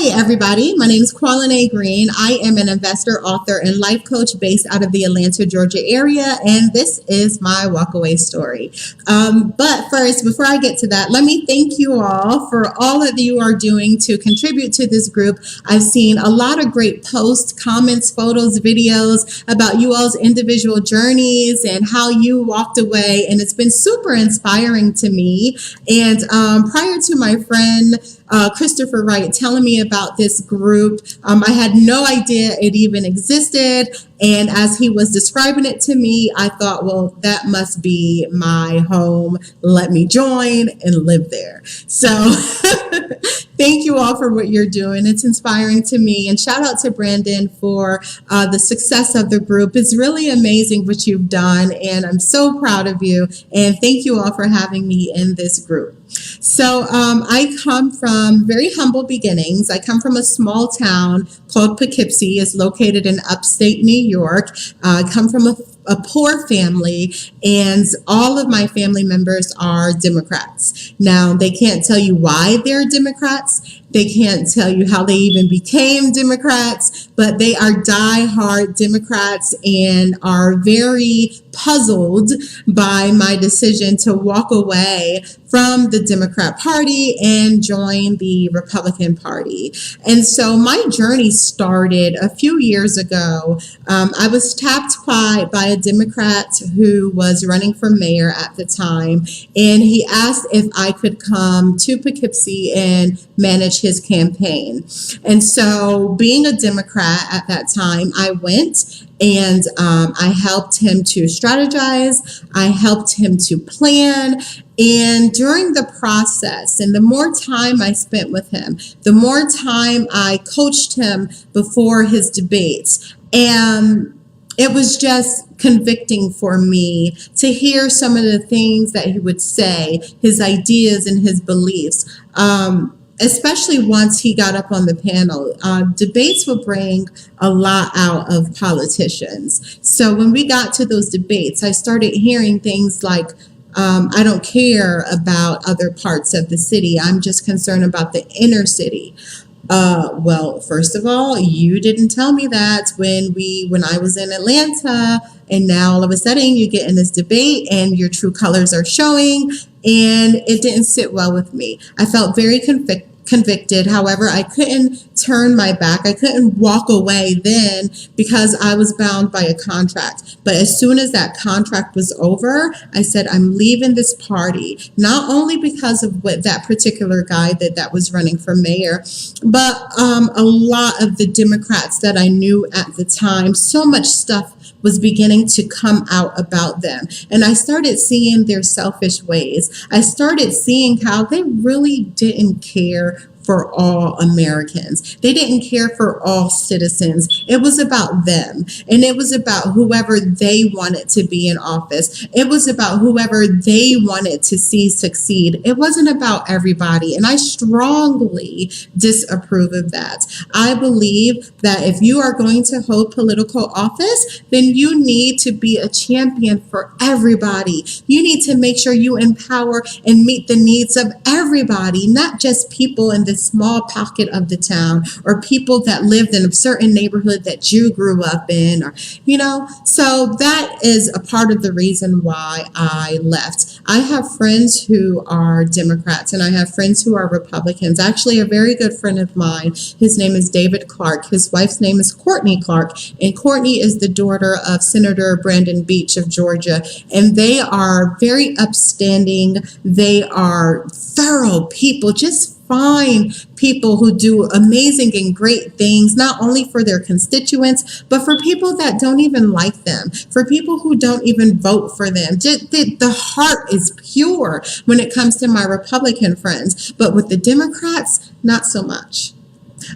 Hi, everybody. My name is Qualine Green. I am an investor, author, and life coach based out of the Atlanta, Georgia area, and this is my walkaway story. But first, before I get to that, let me thank you all for all that you are doing to contribute to this group. I've seen a lot of great posts, comments, photos, videos about you all's individual journeys and how you walked away, and it's been super inspiring to me. And prior to my friend Christopher Wright telling me about this group, I had no idea it even existed. And as he was describing it to me, I thought, well, that must be my home. Let me join and live there. So thank you all for what you're doing. It's inspiring to me. And shout out to Brandon for the success of the group. It's really amazing what you've done. And I'm so proud of you. And thank you all for having me in this group. So I come from very humble beginnings. I come from a small town called Poughkeepsie. It's located in upstate New York. I come from a poor family, and all of my family members are Democrats. Now, they can't tell you why they're Democrats. They can't tell you how they even became Democrats, but they are diehard Democrats and are very puzzled by my decision to walk away from the Democrat Party and join the Republican Party. And so my journey started a few years ago. I was tapped by a Democrat who was running for mayor at the time, and he asked if I could come to Poughkeepsie and manage his campaign. And so being a Democrat at that time, I went and I helped him to strategize. I helped him to plan. And during the process, and the more time I spent with him, the more time I coached him before his debates. And it was just convicting for me to hear some of the things that he would say, his ideas and his beliefs. Especially once he got up on the panel. Debates will bring a lot out of politicians. So when we got to those debates, I started hearing things like, I don't care about other parts of the city. I'm just concerned about the inner city. Well, first of all, you didn't tell me that when I was in Atlanta, and now all of a sudden you get in this debate and your true colors are showing, and it didn't sit well with me. I felt very convicted. However, I couldn't turn my back. I couldn't walk away then because I was bound by a contract. But as soon as that contract was over, I said, I'm leaving this party, not only because of what that particular guy that was running for mayor, but a lot of the Democrats that I knew at the time. So much stuff was beginning to come out about them. And I started seeing their selfish ways. I started seeing how they really didn't care for all Americans. They didn't care for all citizens. It was about them. And it was about whoever they wanted to be in office. It was about whoever they wanted to see succeed. It wasn't about everybody. And I strongly disapprove of that. I believe that if you are going to hold political office, then you need to be a champion for everybody. You need to make sure you empower and meet the needs of everybody, not just people in the small pocket of the town or people that lived in a certain neighborhood that you grew up in, or so that is a part of the reason why I left. I have friends who are Democrats and I have friends who are Republicans. Actually, a very good friend of mine, his name is David Clark. His wife's name is Courtney Clark, and Courtney is the daughter of Senator Brandon Beach of Georgia, and they are very upstanding. They are thorough people, just fine people who do amazing and great things, not only for their constituents, but for people that don't even like them, for people who don't even vote for them. The heart is pure when it comes to my Republican friends, but with the Democrats, not so much.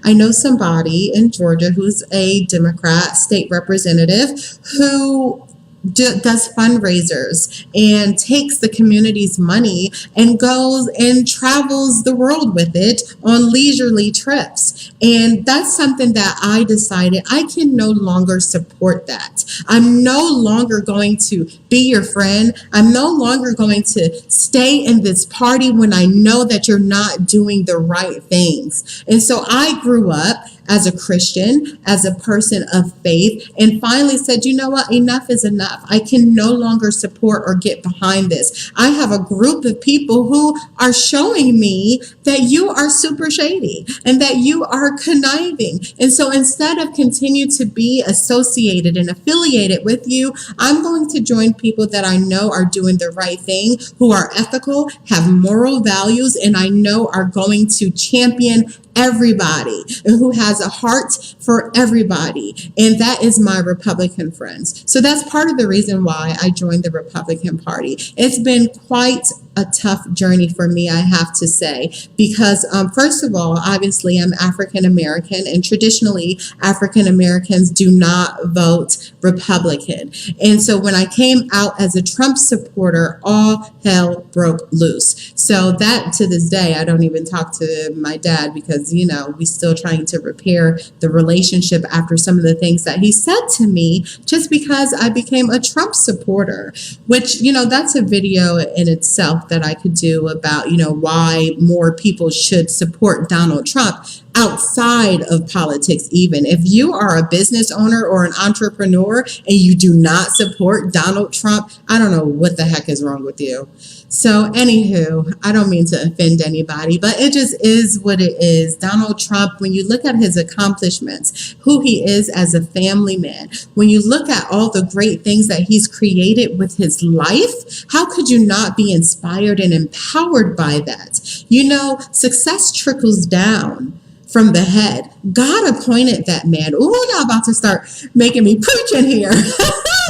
I know somebody in Georgia who's a Democrat state representative who does fundraisers and takes the community's money and goes and travels the world with it on leisurely trips. And that's something that I decided I can no longer support that. I'm no longer going to be your friend. I'm no longer going to stay in this party when I know that you're not doing the right things. And so I grew up as a Christian, as a person of faith, and finally said, you know what, enough is enough. I can no longer support or get behind this. I have a group of people who are showing me that you are super shady and that you are conniving. And so instead of continue to be associated and affiliated with you, I'm going to join people that I know are doing the right thing, who are ethical, have moral values, and I know are going to champion everybody and who has a heart for everybody. And that is my Republican friends. So that's part of the reason why I joined the Republican Party. It's been quite a tough journey for me, I have to say, because first of all, obviously I'm African American, and traditionally African Americans do not vote Republican. And so when I came out as a Trump supporter, all hell broke loose. So that to this day, I don't even talk to my dad because, you know, we're still trying to repair the relationship after some of the things that he said to me just because I became a Trump supporter, which, you know, that's a video in itself that I could do about, you know, why more people should support Donald Trump outside of politics. Even if you are a business owner or an entrepreneur and you do not support Donald Trump, I don't know what the heck is wrong with you. So anywho, I don't mean to offend anybody, but it just is what it is. Donald Trump, when you look at his accomplishments, who he is as a family man, when you look at all the great things that he's created with his life, how could you not be inspired and empowered by that? You know, success trickles down from the head. God appointed that man. Ooh, y'all about to start making me preaching here.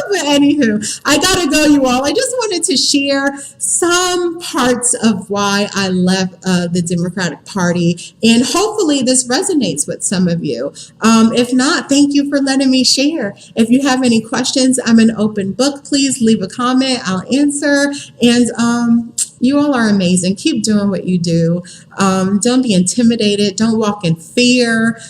But anywho, I gotta go, you all. I just wanted to share some parts of why I left the Democratic Party, and hopefully this resonates with some of you. If not, thank you for letting me share. If you have any questions, I'm an open book. Please leave a comment. I'll answer. And you all are amazing. Keep doing what you do. Don't be intimidated. Don't walk in fear.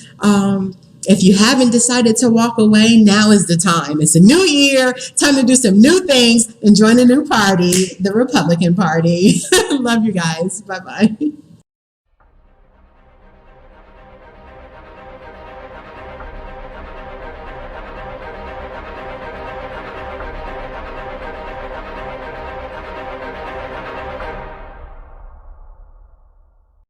If you haven't decided to walk away, now is the time. It's a new year, time to do some new things and join a new party, the Republican Party. Love you guys. Bye-bye.